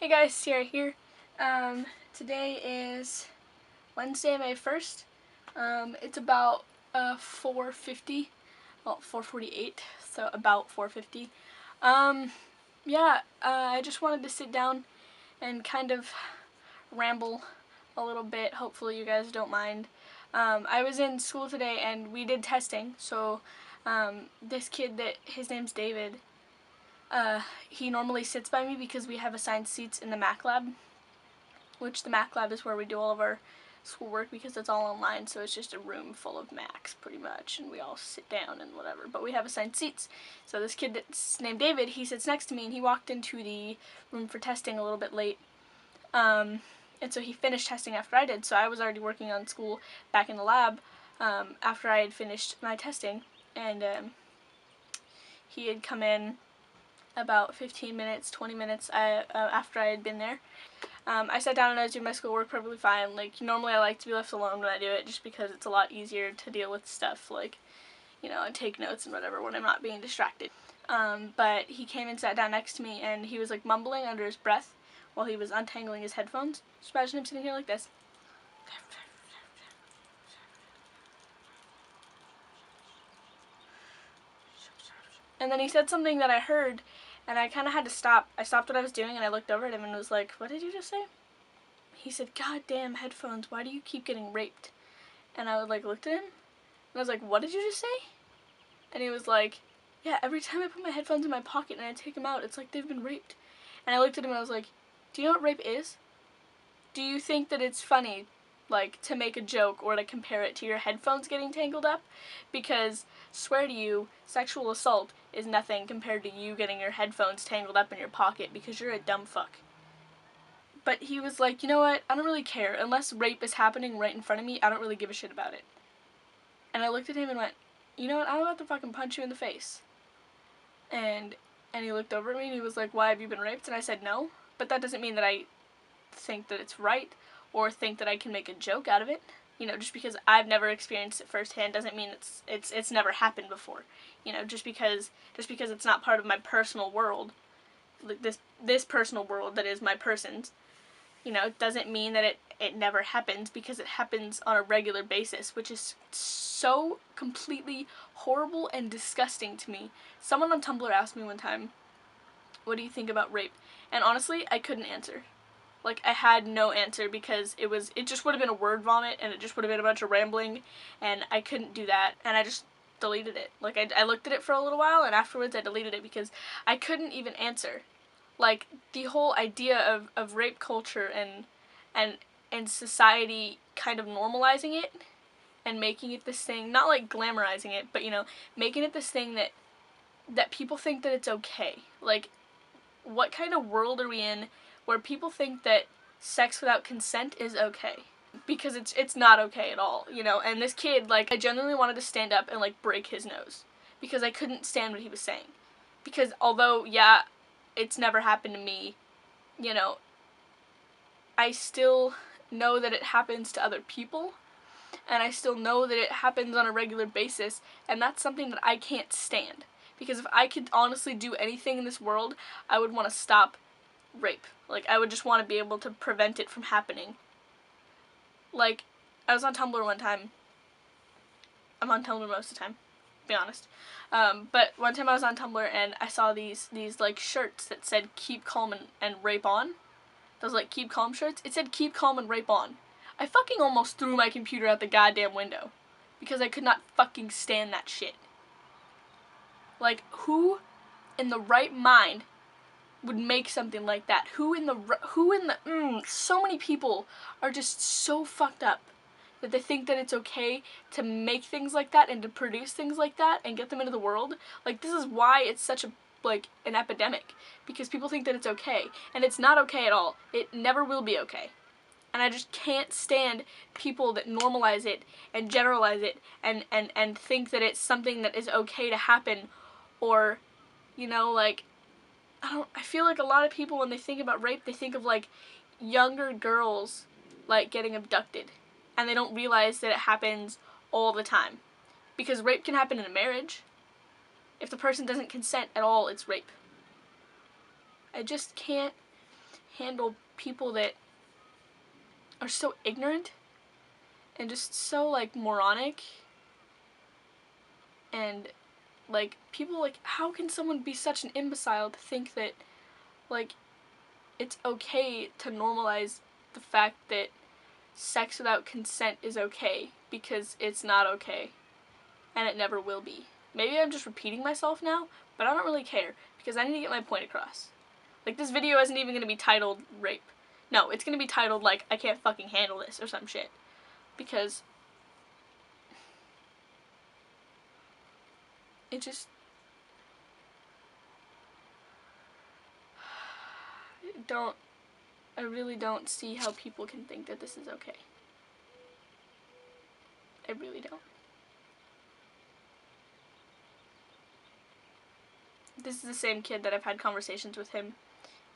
Hey guys, Sierra here. Today is Wednesday, May 1st. It's about 4:50, well 4:48, so about 4:50. I just wanted to sit down and kind of ramble a little bit. Hopefully you guys don't mind. I was in school today and we did testing, so this kid his name's David, he normally sits by me because we have assigned seats in the Mac lab, which the Mac lab is where we do all of our schoolwork because it's all online, so it's just a room full of Macs pretty much, and we all sit down and whatever, but we have assigned seats. So this kid that's named David, he sits next to me, and he walked into the room for testing a little bit late, and so he finished testing after I did, so I was already working on school back in the lab after I had finished my testing, and he had come in about 15 minutes, 20 minutes after I had been there. I sat down and I was doing my schoolwork perfectly fine. Like, normally I like to be left alone when I do it just because it's a lot easier to deal with stuff, like, and take notes and whatever when I'm not being distracted. But he came and sat down next to me and he was like mumbling under his breath while he was untangling his headphones. Just imagine him sitting here like this. And then he said something that I heard, and I kind of had to stop. I stopped what I was doing and I looked over at him and was like, "What did you just say?" He said, "God damn headphones, why do you keep getting raped?" And I looked at him and I was like, "What did you just say?" And he was like, "Yeah, every time I put my headphones in my pocket and I take them out, it's like they've been raped." And I looked at him and I was like, "Do you know what rape is? Do you think that it's funny, like, to make a joke or to compare it to your headphones getting tangled up? Because, swear to you, sexual assault is nothing compared to you getting your headphones tangled up in your pocket because you're a dumb fuck." But he was like, "You know what? I don't really care. Unless rape is happening right in front of me, I don't really give a shit about it." And I looked at him and went, "You know what? I'm about to fucking punch you in the face." And he looked over at me and he was like, "Why, have you been raped?" And I said, "No. But that doesn't mean that I think that it's right or think that I can make a joke out of it. Just because I've never experienced it firsthand doesn't mean it's never happened before. Just because it's not part of my personal world, like this personal world that is my person's, it doesn't mean that it never happens, because it happens on a regular basis, which is so completely horrible and disgusting to me. Someone on Tumblr asked me one time, "What do you think about rape?" And honestly, I couldn't answer. Like, I had no answer because it just would have been a word vomit and it just would have been a bunch of rambling, and I couldn't do that, and I just deleted it. Like, I looked at it for a little while and afterwards I deleted it because I couldn't even answer. Like, the whole idea of rape culture and society kind of normalizing it and making it this thing, not like glamorizing it, but making it this thing that people think that it's okay. Like, what kind of world are we in where people think that sex without consent is okay? Because it's not okay at all, and this kid, like, I genuinely wanted to stand up and, like, break his nose because I couldn't stand what he was saying. Because although, yeah, it's never happened to me, I still know that it happens to other people, and I still know that it happens on a regular basis, and that's something that I can't stand. Because if I could honestly do anything in this world, I would want to stop rape. Like, I would just want to be able to prevent it from happening. Like, I was on Tumblr one time. I'm on Tumblr most of the time, to be honest. But one time I was on Tumblr and I saw these like, shirts that said "Keep Calm and Rape On." Those, like, Keep Calm shirts. It said "Keep Calm and Rape On." I fucking almost threw my computer out the goddamn window because I could not fucking stand that shit. Like, who in the right mind would make something like that? So many people are just so fucked up that they think that it's okay to make things like that and to produce things like that and get them into the world. Like, this is why it's such a, like, an epidemic, because people think that it's okay, and it's not okay at all. It never will be okay. And I just can't stand people that normalize it and generalize it and think that it's something that is okay to happen, or, like, I feel like a lot of people, when they think about rape, they think of, like, younger girls, like, getting abducted. And they don't realize that it happens all the time. Because rape can happen in a marriage. If the person doesn't consent at all, it's rape. I just can't handle people that are so ignorant and just so, like, moronic. And, like, people, like, how can someone be such an imbecile to think that, like, it's okay to normalize the fact that sex without consent is okay, because it's not okay, and it never will be. Maybe I'm just repeating myself now, but I don't really care, because I need to get my point across. Like, this video isn't even going to be titled rape. No, it's going to be titled, like, I can't fucking handle this, or some shit. Because it just... I really don't see how people can think that this is okay. I really don't. This is the same kid that I've had conversations with him,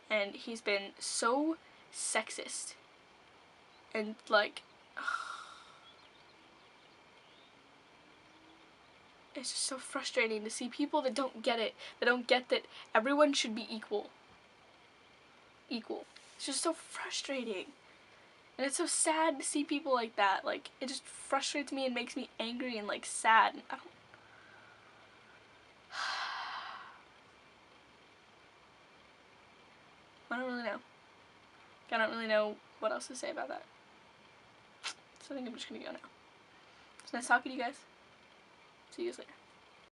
and he's been so sexist. And, like, it's just so frustrating to see people that don't get it, that don't get that everyone should be equal. Equal. It's just so frustrating. And it's so sad to see people like that. Like, it just frustrates me and makes me angry and, like, sad. I don't really know. I don't really know what else to say about that. So I think I'm just gonna go now. It's nice talking to you guys. See you guys later.